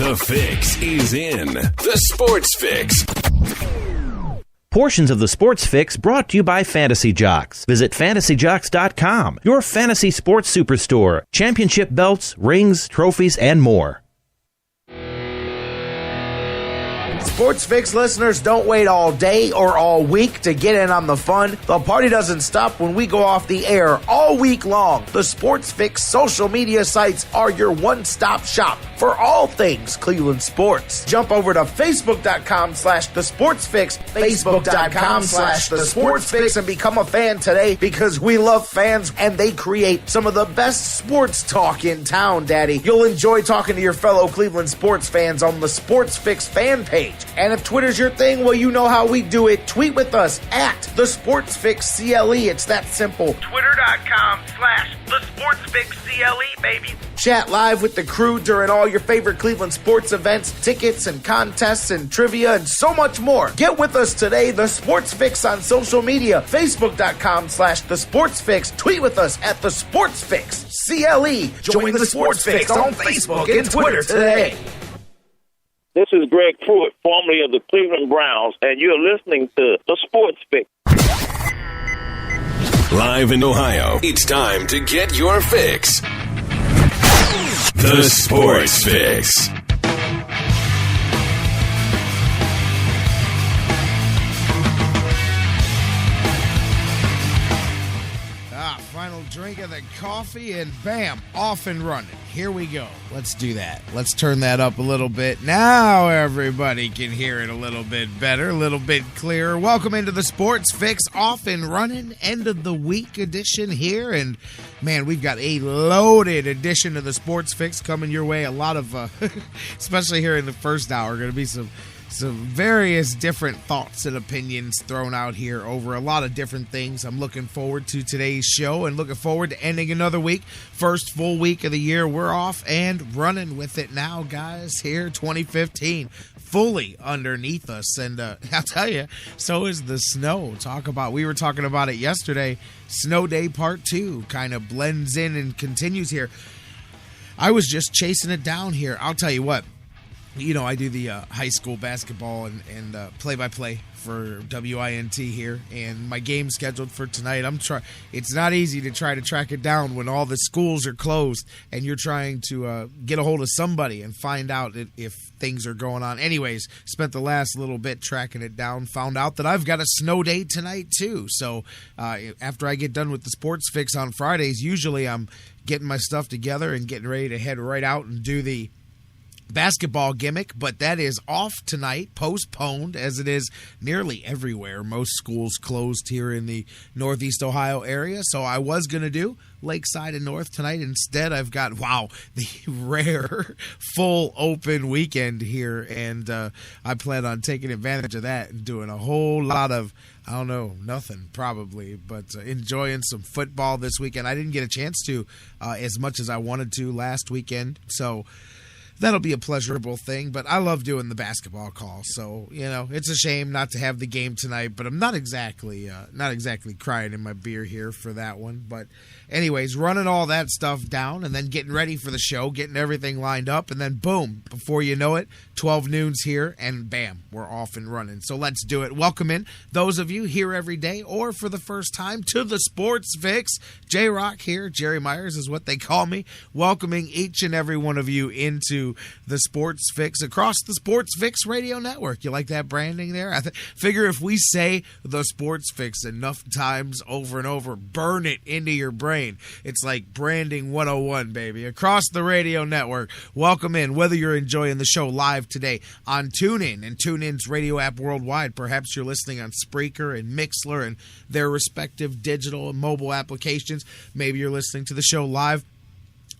The fix is in. The Sports Fix. Portions of the Sports Fix brought to you by Fantasy Jocks. Visit fantasyjocks.com, your fantasy sports superstore. Championship belts, rings, trophies, and more. Sports Fix listeners, don't wait all day or all week to get in on the fun. The party doesn't stop when we go off the air all week long. The Sports Fix social media sites are your one-stop shop for all things Cleveland sports. Jump over to Facebook.com/TheSportsFix, Facebook.com/TheSportsFix, and become a fan today because we love fans and they create some of the best sports talk in town, Daddy. You'll enjoy talking to your fellow Cleveland sports fans on the Sports Fix fan page. And if Twitter's your thing, well, you know how we do it. Tweet with us at The Sports Fix CLE. It's that simple. Twitter.com/TheSportsFixCLE, baby. Chat live with the crew during all your favorite Cleveland sports events, tickets and contests and trivia and so much more. Get with us today, The Sports Fix on social media. Facebook.com/TheSportsFix. Tweet with us at The Sports Fix CLE. Join The Sports Fix on Facebook and Twitter today. This is Greg Pruitt, formerly of the Cleveland Browns, and you're listening to The Sports Fix. Live in Ohio, it's time to get your fix. The Sports Fix. Final drink of the coffee, and bam, off and running. Here we go. Let's do that. Let's turn that up a little bit. Now everybody can hear it a little bit better, a little bit clearer. Welcome into the Sports Fix, off and running, end of the week edition here. And man, we've got a loaded edition of the Sports Fix coming your way. A lot of, especially here in the first hour, going to be some various different thoughts and opinions thrown out here over a lot of different things. I'm looking forward to today's show and looking forward to ending another week. First full week of the year. We're off and running with it now, guys. Here, 2015, fully underneath us. And I'll tell you, so is the snow. We were talking about it yesterday. Snow Day Part 2 kind of blends in and continues here. I was just chasing it down here. I'll tell you what. You know, I do the high school basketball and play-by-play for WINT here, and my game's scheduled for tonight. It's not easy to try to track it down when all the schools are closed and you're trying to get a hold of somebody and find out if things are going on. Anyways, spent the last little bit tracking it down, found out that I've got a snow day tonight too. So after I get done with the Sports Fix on Fridays, usually I'm getting my stuff together and getting ready to head right out and do the basketball gimmick, but that is off tonight, postponed, as it is nearly everywhere. Most schools closed here in the Northeast Ohio area, so I was going to do Lakeside and North tonight. Instead, I've got, the rare full open weekend here, and I plan on taking advantage of that and doing a whole lot of, nothing probably, but enjoying some football this weekend. I didn't get a chance to as much as I wanted to last weekend, so that'll be a pleasurable thing, but I love doing the basketball call. So, it's a shame not to have the game tonight, but I'm not exactly crying in my beer here for that one. But anyways, running all that stuff down and then getting ready for the show, getting everything lined up, and then boom, before you know it, 12 noon's here, and bam, we're off and running. So let's do it. Welcome in those of you here every day or for the first time to the Sports Fix. J-Rock here, Jerry Myers is what they call me, welcoming each and every one of you into the Sports Fix across the Sports Fix radio network. You like that branding there? I figure if we say the Sports Fix enough times over and over, burn it into your brain. It's like branding 101, baby. Across the radio network. Welcome in, whether you're enjoying the show live today on TuneIn and TuneIn's radio app worldwide. Perhaps you're listening on Spreaker and Mixler and their respective digital and mobile applications. Maybe you're listening to the show live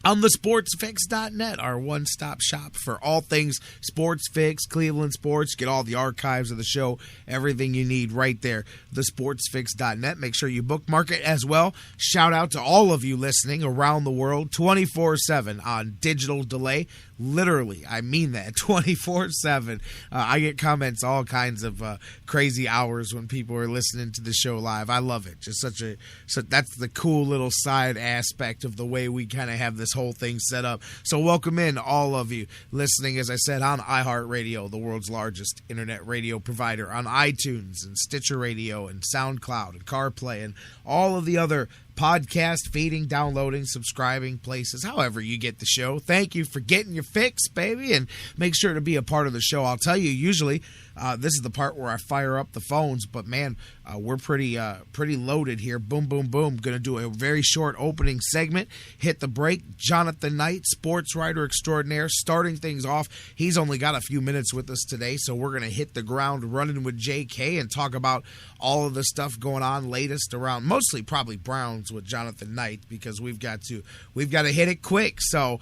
on the sportsfix.net, our one-stop shop for all things Sports Fix, Cleveland sports. Get all the archives of the show, everything you need right there, the sportsfix.net. Make sure you bookmark it as well. Shout out to all of you listening around the world, 24/7 on digital delay. Literally, I mean that, 24/7. I get comments all kinds of crazy hours when people are listening to the show live. I love it. Just that's the cool little side aspect of the way we kind of have this whole thing set up. So welcome in all of you listening, as I said, on iHeartRadio, the world's largest internet radio provider, on iTunes and Stitcher Radio and SoundCloud and CarPlay and all of the other podcast feeding, downloading, subscribing places, however you get the show. Thank you for getting your fix, baby, and make sure to be a part of the show. I'll tell you, usually this is the part where I fire up the phones, but man, we're pretty loaded here. Boom, boom, boom. Going to do a very short opening segment. Hit the break. Jonathan Knight, sports writer extraordinaire, starting things off. He's only got a few minutes with us today, so we're going to hit the ground running with JK and talk about all of the stuff going on latest around, mostly probably Browns with Jonathan Knight, because we've got to hit it quick. So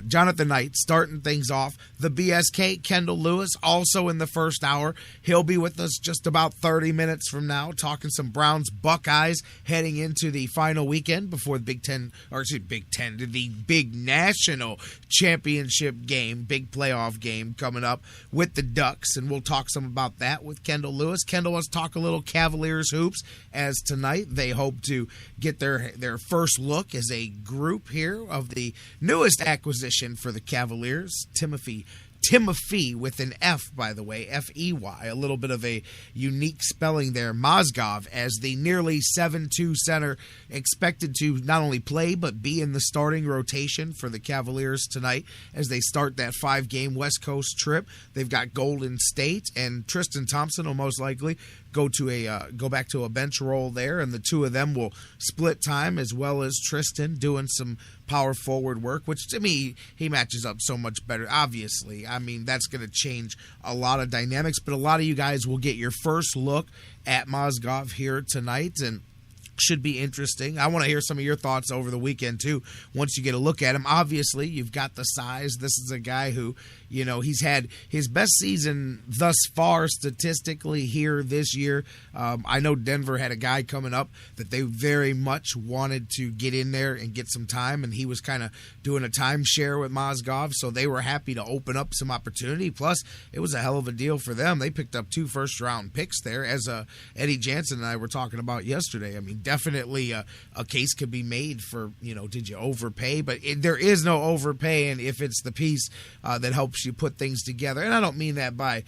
Jonathan Knight starting things off. The BSK Kendall Lewis also in the first hour. He'll be with us just about 30 minutes from now, talking some Browns Buckeyes heading into the final weekend before the the big national championship game, big playoff game coming up with the Ducks, and we'll talk some about that with Kendall Lewis. Kendall wants to talk a little Cavaliers hoops, as tonight they hope to get their first look as a group here of the newest acquisition for the Cavaliers, Timothy with an F, by the way, F-E-Y, a little bit of a unique spelling there. Mozgov, as the nearly 7'2" center, expected to not only play but be in the starting rotation for the Cavaliers tonight as they start that 5-game West Coast trip. They've got Golden State, and Tristan Thompson will most likely go back to a bench role there, and the two of them will split time, as well as Tristan doing some power forward work, which to me, he matches up so much better. Obviously, I mean, that's going to change a lot of dynamics, but a lot of you guys will get your first look at Mozgov here tonight, and should be interesting. I want to hear some of your thoughts over the weekend, too, once you get a look at him. Obviously, you've got the size. This is a guy who, he's had his best season thus far statistically here this year. I know Denver had a guy coming up that they very much wanted to get in there and get some time, and he was kind of doing a timeshare with Mozgov, so they were happy to open up some opportunity. Plus, it was a hell of a deal for them. They picked up 2 first-round picks there, as Eddie Jansen and I were talking about yesterday. I mean, definitely a case could be made for, did you overpay? But there is no overpaying if it's the piece that helps you put things together. And I don't mean that by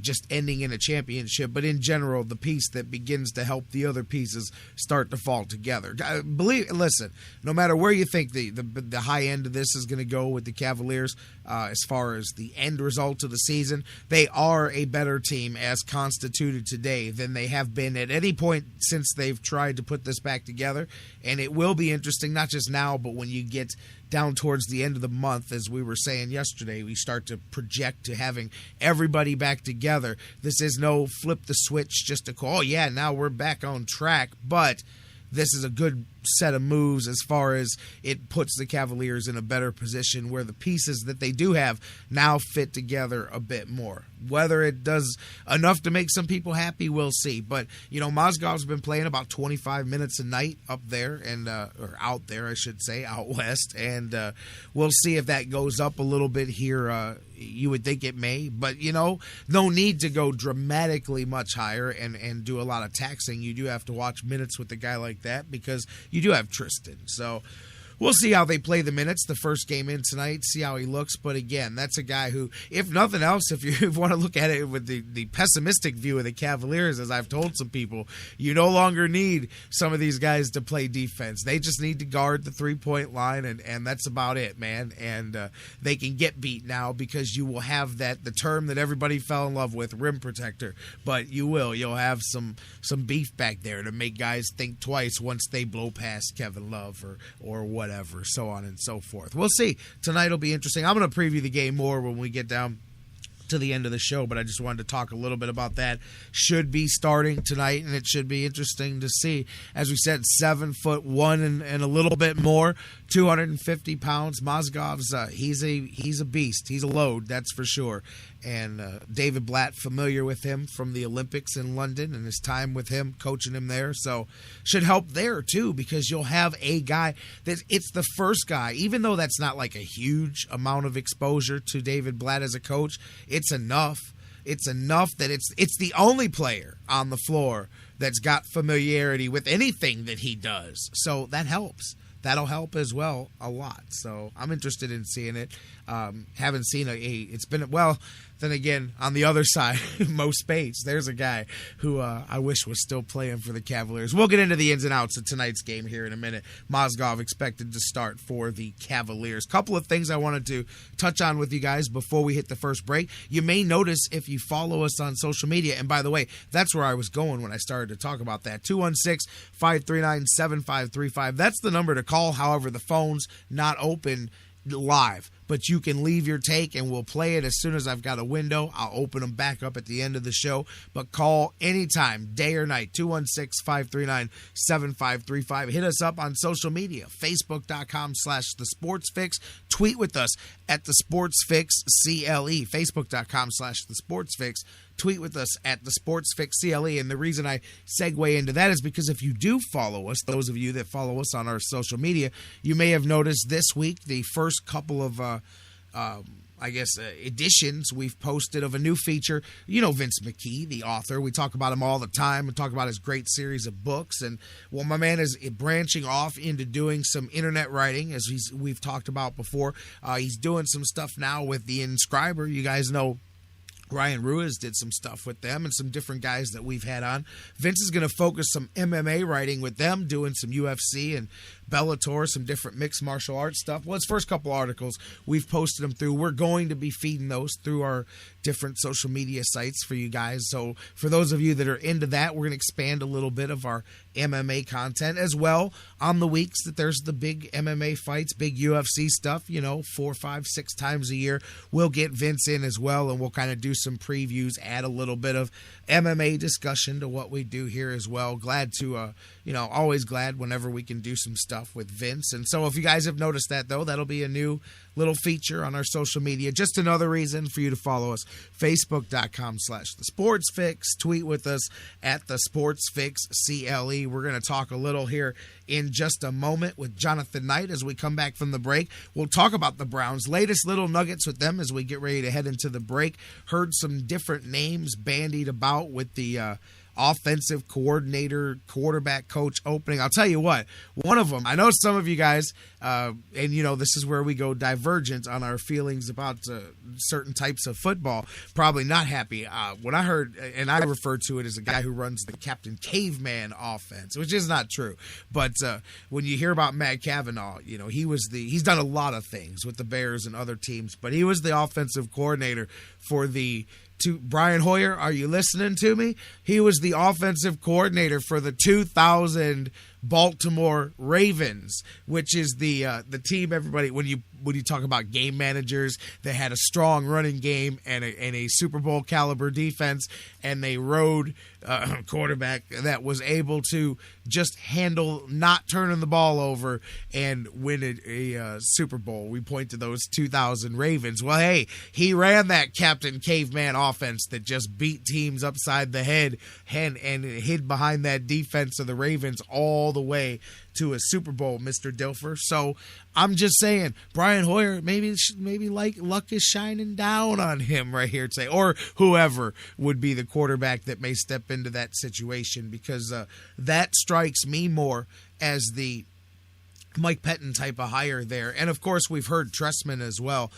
just ending in a championship, but in general, the piece that begins to help the other pieces start to fall together. Listen, no matter where you think the high end of this is going to go with the Cavaliers, as far as the end result of the season, they are a better team as constituted today than they have been at any point since they've tried to put this back together. And it will be interesting, not just now, but when you get down towards the end of the month, as we were saying yesterday, we start to project to having everybody back together. This is no flip the switch just to call, now we're back on track, but this is a good set of moves as far as it puts the Cavaliers in a better position where the pieces that they do have now fit together a bit more. Whether it does enough to make some people happy, we'll see. But, Mozgov's been playing about 25 minutes a night up there, and or out there, I should say, out west. And we'll see if that goes up a little bit here. You would think it may. But, no need to go dramatically much higher and do a lot of taxing. You do have to watch minutes with a guy like that because you do have Tristan. So we'll see how they play the minutes the first game in tonight, see how he looks. But again, that's a guy who, if nothing else, if you want to look at it with the pessimistic view of the Cavaliers, as I've told some people, you no longer need some of these guys to play defense. They just need to guard the 3-point line, and that's about it, man. And they can get beat now because you will have the term that everybody fell in love with, rim protector. But you'll have some beef back there to make guys think twice once they blow past Kevin Love or whatever, so on and so forth. We'll see. Tonight will be interesting. I'm going to preview the game more when we get down to the end of the show, but I just wanted to talk a little bit about that. Should be starting tonight, and it should be interesting to see. As we said, 7'1" and a little bit more, 250 pounds. Mozgov's he's a beast. He's a load, that's for sure. And David Blatt, familiar with him from the Olympics in London and his time with him, coaching him there. So should help there, too, because you'll have a guy it's the first guy, even though that's not like a huge amount of exposure to David Blatt as a coach, it's enough. It's enough that it's the only player on the floor that's got familiarity with anything that he does. So that helps. that'll help as well a lot. So I'm interested in seeing it. Haven't seen it's been, well, then again, on the other side, Mo Spates, there's a guy who I wish was still playing for the Cavaliers. We'll get into the ins and outs of tonight's game here in a minute. Mozgov expected to start for the Cavaliers. Couple of things I wanted to touch on with you guys before we hit the first break. You may notice if you follow us on social media, and by the way, that's where I was going when I started to talk about that. 216-539-7535. That's the number to call. However, the phone's not open live, but you can leave your take and we'll play it as soon as I've got a window. I'll open them back up at the end of the show, but call anytime, day or night. 216-539-7535. Hit us up on social media, facebook.com/thesportsfix. Tweet with us at the sportsfixcle, facebook.com/thesportsfix. Tweet with us at the sportsfixcle. And the reason I segue into that is because if you do follow us, those of you that follow us on our social media, you may have noticed this week the first couple of editions we've posted of a new feature. You know Vince McKee, the author. We talk about him all the time. We talk about his great series of books. And, well, my man is branching off into doing some internet writing, as we've talked about before. He's doing some stuff now with the Inscriber. You guys know Ryan Ruiz did some stuff with them and some different guys that we've had on. Vince is going to focus some MMA writing with them, doing some UFC and Bellator, some different mixed martial arts stuff. Well, his first couple articles, we've posted them through. We're going to be feeding those through our different social media sites for you guys. So for those of you that are into that, we're going to expand a little bit of our MMA content as well on the weeks that there's the big MMA fights, big UFC stuff, 4, 5, 6 times a year. We'll get Vince in as well, and we'll kind of do some previews, add a little bit of MMA discussion to what we do here as well. Glad to, always glad whenever we can do some stuff with Vince. And so if you guys have noticed that, though, that'll be a new little feature on our social media. Just another reason for you to follow us. Facebook.com/thesportsfix. Tweet with us at the sportsfixcle. We're going to talk a little here in just a moment with Jonathan Knight as we come back from the break. We'll talk about the Browns, latest little nuggets with them as we get ready to head into the break. Heard some different names bandied about with the offensive coordinator, quarterback coach opening. I'll tell you what, one of them, I know some of you guys, this is where we go divergent on our feelings about certain types of football, probably not happy. When I heard, and I refer to it as a guy who runs the Captain Caveman offense, which is not true. But when you hear about Matt Cavanaugh, he's done a lot of things with the Bears and other teams, but he was the offensive coordinator for Brian Hoyer, are you listening to me? He was the offensive coordinator for the 2000 Baltimore Ravens, which is the team everybody, when you talk about game managers, they had a strong running game and a Super Bowl caliber defense, and they rode a quarterback that was able to just handle not turning the ball over and win a Super Bowl. We point to those 2000 Ravens. Well, hey, he ran that Captain Caveman offense that just beat teams upside the head and hid behind that defense of the Ravens all the way to a Super Bowl, Mr. Dilfer. So I'm just saying, Brian Hoyer, maybe like luck is shining down on him right here today, or whoever would be the quarterback that may step into that situation, because that strikes me more as the Mike Pettin type of hire there. And of course, we've heard Tressman as well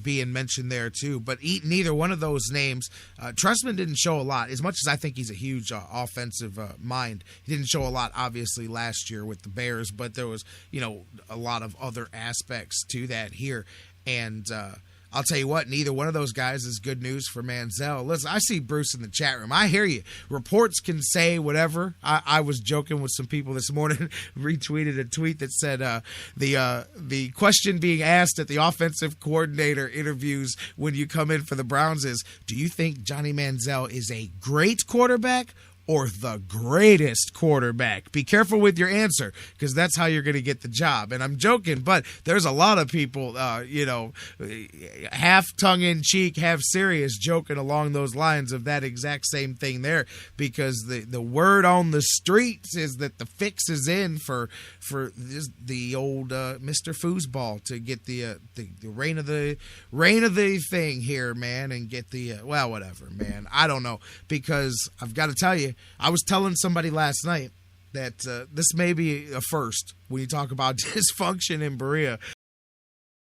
being mentioned there too. But neither one of those names, Tressman didn't show a lot. As much as I think he's a huge offensive mind, he didn't show a lot, obviously, last year with the Bears. But there was, a lot of other aspects to that here. And I'll tell you what, neither one of those guys is good news for Manziel. Listen, I see Bruce in the chat room. I hear you. Reports can say whatever. I was joking with some people this morning, retweeted a tweet that said the question being asked at the offensive coordinator interviews when you come in for the Browns is, do you think Johnny Manziel is a great quarterback or the greatest quarterback? Be careful with your answer, because that's how you're going to get the job. And I'm joking, but there's a lot of people, half tongue-in-cheek, half serious, joking along those lines of that exact same thing there, because the word on the streets is that the fix is in for the old Mr. Foosball to get the reign of the thing here, man, and get the whatever, man. I don't know, because I've got to tell you, I was telling somebody last night, that this may be a first when you talk about dysfunction in Berea.